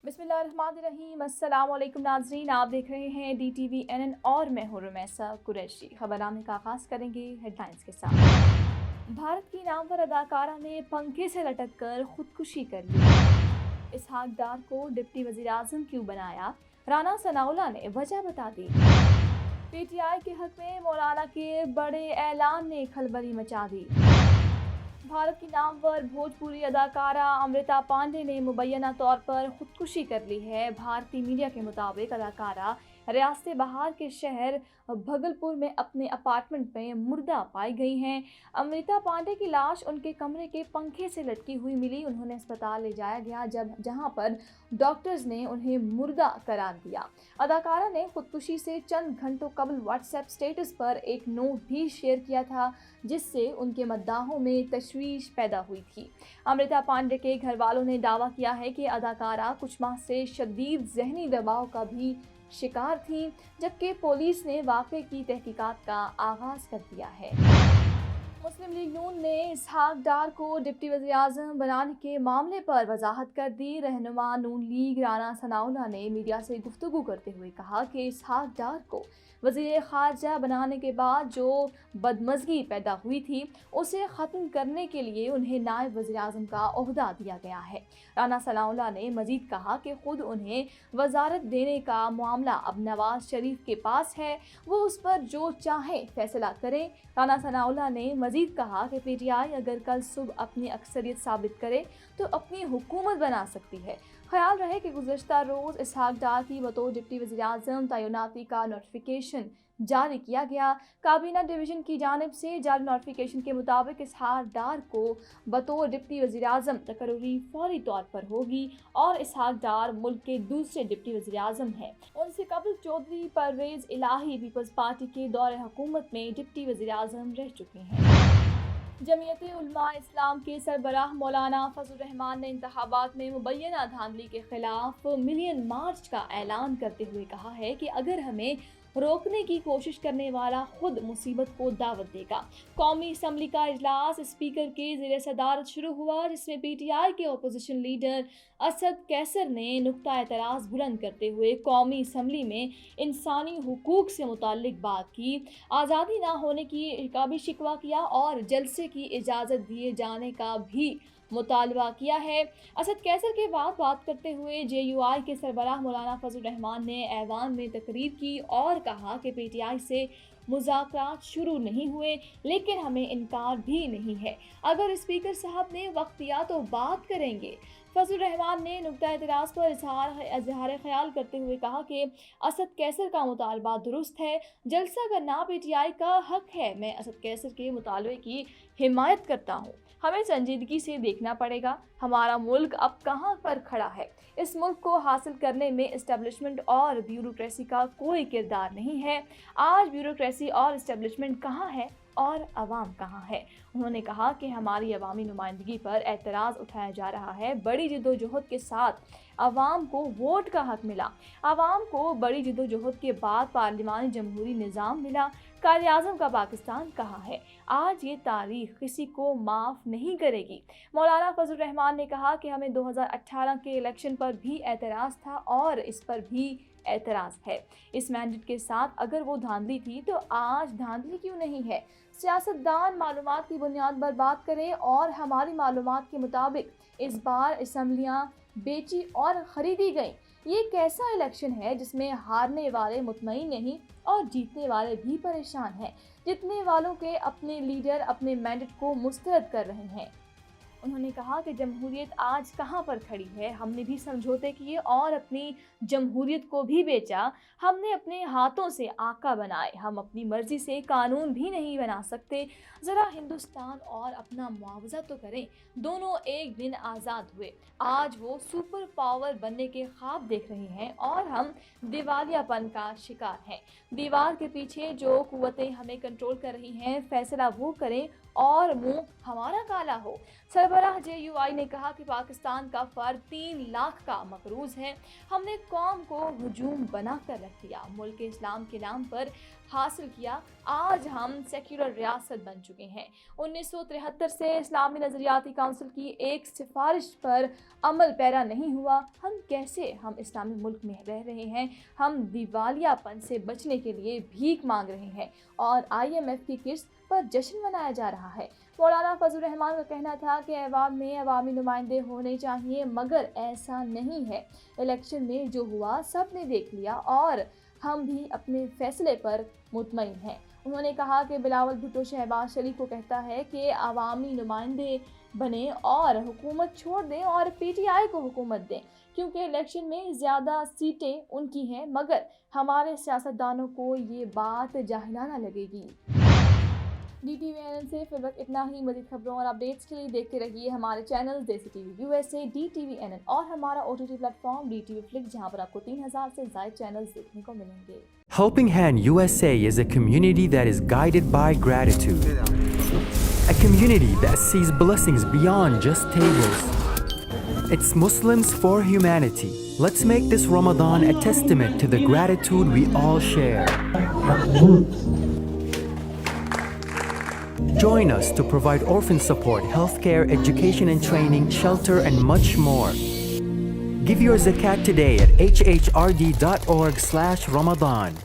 बिस्मिल्लाहिर्रहमानिर्रहीम। अस्सलाम वालेकुम नाज़रीन, आप देख रहे हैं DTV NN और मैं हूं रुमैसा कुरैशी। खबरनामे का आगाज़ करेंगे हेडलाइंस के साथ। भारत की नामवर अदाकारा ने पंखे से लटक कर खुदकुशी कर ली। इसहाक डार को डिप्टी वज़ीर आज़म क्यों बनाया, राना सनाउल्लाह ने वजह बता दी। PTI के हक में मौलाना के बड़े ऐलान ने खलबली मचा दी। भारत की नामवर भोजपुरी अदाकारा अमृता पांडे ने मुबैना तौर पर खुदकुशी कर ली है। भारतीय मीडिया के मुताबिक अदाकारा रियासत बहार के शहर भगलपुर में अपने अपार्टमेंट में मुर्दा पाई गई हैं। अमृता पांडे की लाश उनके कमरे के पंखे से लटकी हुई मिली। उन्होंने अस्पताल ले जाया गया जहां पर डॉक्टर्स ने उन्हें मुर्दा करार दिया। अदाकारा ने खुदकुशी से चंद घंटों कबल व्हाट्सएप स्टेटस पर एक नोट भी शेयर किया था, जिससे उनके मद्दाहों में तशवीश पैदा हुई थी। अमृता पांडे के घर वालों ने दावा किया है कि अदाकारा कुछ माह से शदीद जहनी दबाव का भी शिकार थी, जबकि पुलिस ने वाक़े की तहकीकात का आगाज़ कर दिया है। मुस्लिम लीग नून ने इसहाक डार को डिप्टी वज़ीर आज़म बनाने के मामले पर वजाहत कर दी। रहनुमा नून लीग राना सनाउल्लाह ने मीडिया से गुफ्तगू करते हुए कहा कि इसहाक डार को वज़ीर ख़ारजा बनाने के बाद जो बदमज़गी पैदा हुई थी, उसे ख़त्म करने के लिए उन्हें नायब वज़ीर आज़म का ओहदा दिया गया है। राना सनाउल्लाह ने मज़ीद कहा कि ख़ुद उन्हें वज़ारत देने का मामला अब नवाज शरीफ के पास है, वो उस पर जो चाहे फैसला करें। राना सनाउल्लाह ने मज़ीद कहा कि PTI अगर कल सुबह अपनी अक्सरियत साबित करे तो अपनी हुकूमत बना सकती है। ख्याल रहे कि गुज़श्ता रोज़ इसहाक डार की बतौर डिप्टी वज़ीर आज़म तैनाती का नोटिफिकेशन जारी किया गया। काबीना डिवीज़न की जानिब से जारी नोटिफिकेशन के मुताबिक इसहाक डार को बतौर डिप्टी वज़ीर आज़म तकर्री फौरी तौर पर होगी और इसहाक डार मुल्क के दूसरे डिप्टी वज़ीर आज़म हैं। उनसे कबल चौधरी परवेज़ इलाही पीपल्स पार्टी के दौरे हुकूमत में डिप्टी वज़ीर आज़म रह चुके हैं। जमीयत उलमा इस्लाम के सरबराह मौलाना फजल रहमान ने इंतखाबात में मुबैना धांधली के खिलाफ मिलियन मार्च का ऐलान करते हुए कहा है कि अगर हमें रोकने की कोशिश करने वाला खुद मुसीबत को दावत देगा। कौमी असम्बली का इजलास स्पीकर के ज़ेर सदारत शुरू हुआ, जिसमें PTI के अपोजिशन लीडर असद कैसर ने नुक्ता एतराज़ बुलंद करते हुए कौमी असम्बली में इंसानी हुकूक से मुताल्लिक बात की, आज़ादी ना होने का भी शिकवा किया और जलसे की इजाज़त दिए जाने का भी मुतालबा किया है। असद कैसर के बाद बात करते हुए JUI के सरबराह मौलाना फजल रहमान ने ऐवान में तकरीर की और कहा कि PTI से मुज़ाकरात शुरू नहीं हुए, लेकिन हमें इनकार भी नहीं है। अगर स्पीकर साहब ने वक्त दिया तो बात करेंगे। फजल रहमान ने नुक्ता एतराज़ पर इजहार ख्याल करते हुए कहा कि असद कैसर का मुतालबा दुरुस्त है, जलसा करना PTI का हक है। मैं असद कैसर के मुतालबे की हिमायत करता हूँ। हमें संजीदगी से देखना पड़ेगा हमारा मुल्क अब कहाँ पर खड़ा है। इस मुल्क को हासिल करने में इस्टेब्लिशमेंट और ब्यूरोक्रेसी का कोई किरदार नहीं है। आज ब्यूरोक्रेसी और इस्टेब्लिशमेंट कहाँ है और अवाम कहाँ है। उन्होंने कहा कि हमारी अवामी नुमाइंदगी पर एतराज़ उठाया जा रहा है। बड़ी जद्दोजहद के साथ अवाम को वोट का हक मिला। अवाम को बड़ी जद्दोजहद के बाद पार्लिमानी जमहूरी निज़ाम मिला। कायदे आज़म का पाकिस्तान कहाँ है। आज ये तारीख किसी को माफ़ नहीं करेगी। मौलाना फजल रहमान ने कहा कि हमें 2018 के इलेक्शन पर भी एतराज़ था और इस पर भी एतराज़ है। इस मैंडेट के साथ अगर वो धांधली थी तो आज धांधली क्यों नहीं है। सियासतदान मालूमात की बुनियाद पर बात करें और हमारी मालूमात के मुताबिक इस बार असम्बलियाँ बेची और ख़रीदी गईं। ये कैसा इलेक्शन है जिसमें हारने वाले मुतमईन नहीं और जीतने वाले भी परेशान हैं। जीतने वालों के अपने लीडर अपने मैंडेट को मुस्तरद कर रहे हैं। उन्होंने कहा कि जमहूरियत आज कहाँ पर खड़ी है। हमने भी समझौते किए और अपनी जमहूरियत को भी बेचा। हमने अपने हाथों से आका बनाए। हम अपनी मर्जी से कानून भी नहीं बना सकते। ज़रा हिंदुस्तान और अपना मुआवजा तो करें। दोनों एक दिन आज़ाद हुए, आज वो सुपर पावर बनने के ख्वाब देख रहे हैं और हम दिवालियापन का शिकार हैं। दीवार के पीछे जो कुव्वतें हमें कंट्रोल कर रही हैं, फैसला वो करें اور منہ ہمارا کالا ہو۔ سربراہ JUI نے کہا کہ پاکستان کا فرد 3 لاکھ کا مقروض ہے۔ ہم نے قوم کو ہجوم بنا کر رکھ دیا، ملک اسلام کے نام پر حاصل کیا۔ آج ہم سیکولر ریاست بن چکے ہیں۔ 1973 سے اسلامی نظریاتی کونسل کی ایک سفارش پر عمل پیرا نہیں ہوا۔ ہم اسلامی ملک میں رہ رہے ہیں، ہم دیوالیہ پن سے بچنے کے لیے بھیک مانگ رہے ہیں اور IMF کی قسط پر جشن منایا جا رہا ہے۔ مولانا فضل الرحمان کا کہنا تھا کہ عوام میں عوامی نمائندے ہونے چاہیے، مگر ایسا نہیں ہے۔ الیکشن میں جو ہوا سب نے دیکھ لیا اور ہم بھی اپنے فیصلے پر مطمئن ہیں۔ انہوں نے کہا کہ بلاول بھٹو شہباز شریف کو کہتا ہے کہ عوامی نمائندے بنیں اور حکومت چھوڑ دیں اور PTI کو حکومت دیں، کیونکہ الیکشن میں زیادہ سیٹیں ان کی ہیں، مگر ہمارے سیاستدانوں کو یہ بات جاہلانہ لگے گی۔ DTV NN سے فی الوقت اتنا ہی۔ مزید خبروں اور اپڈیٹس کے لیے دیکھتے رہیے ہمارے چینل دیسی TV USA، DTV NN اور ہمارا OTT plate form DTV Flix، جہاں پر آپ کو 3000 سے زائد چینلز دیکھنے کو ملیں گے۔ Helping Hand USA is a community that is guided by gratitude. A community that sees blessings beyond just tables. It's Muslims for humanity. Let's make this Ramadan a testament to the gratitude we all share. Join us to provide orphan support, healthcare, education and training, shelter, and much more. Give your zakat today at hhrd.org/Ramadan.